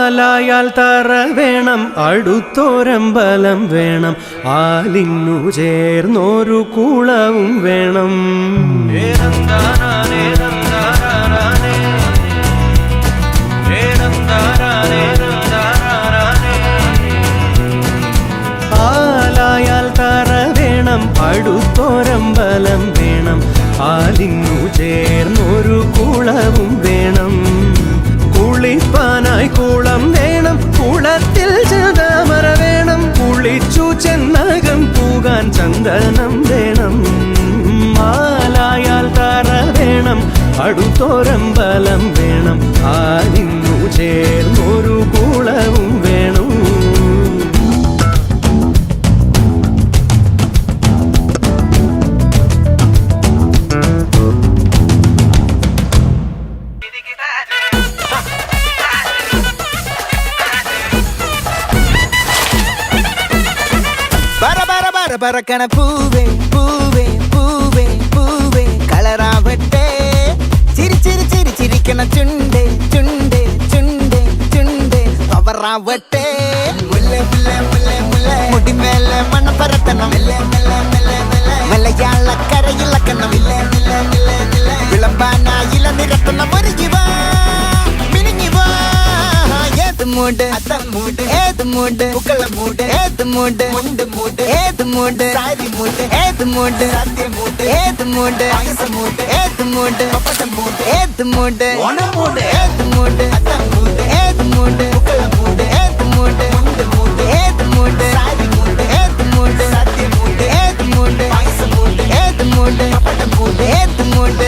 ആലായാൽ തറ വേണം, അടുത്തോരമ്പലം വേണം, ആലിന്നു ചേർന്നൊരു കുളവും വേണം. ആലായാൽ തറ വേണം, അടുത്തോരമ്പലം വേണം, ആലിന്നു ചേർന്നൊരു കുളവും വേണം. കുളിപ്പാനായി കുളം വേണം, കുളത്തിൽ ചന്ദമര വേണം, കുളിച്ചു ചെന്നകം പൂകാൻ ചന്ദനം വേണം. ആലായാൽ തറ വേണം, അടുത്തോരമ്പലം വേണം, ആലിന്നു ചേർന്നൊരു കുളവും വേണം. പറക്കണ പൂവേ പൂവേ പൂവേ പൂവേ കളറാവട്ടെ, ചിരി ചിരി ചിരി ചിരിക്കണ ചുണ്ടേ ചുണ്ടേ ചുണ്ടേ ചുണ്ടേ പവറാവട്ടെ. മുല്ലേ മുല്ലേ മുല്ലേ മുല്ലേ മുടിമേലെ മണ്ണ പരത്തണം, മലയാളക്കരയിളക്കണം, വിളമ്പാനായില നിരത്തണം. ഒരു ജീവ മിനിഞ്ഞിവാ ഏത് മൂട് മൂട്, ഏത് മൂട് പൂക്കള മൂട്, ഏത് മൂട് മുണ്ട് മൂട്, ഏത് മൂട് സാരി മൂട്, ഏത് മൂട് സദ്യ മൂട്, ഏത് മൂട് പായസ മൂട്, ഏത് മൂട് പപ്പടം മൂട്, ഏത് മൂട് ഓണം മൂട്, ഏത് മൂട് അത്തം മൂട്, ഏത് മൂട് പൂക്കള മൂട്, ഏത് മൂട് മുണ്ട് മൂട്, ഏത് മൂട് സാരി മൂട്, ഏത് മൂട് സദ്യ മൂട്, ഏത് മൂട് പായസ മൂട്, ഏത് മൂട് പപ്പടം മൂട്, ഏത് മൂട്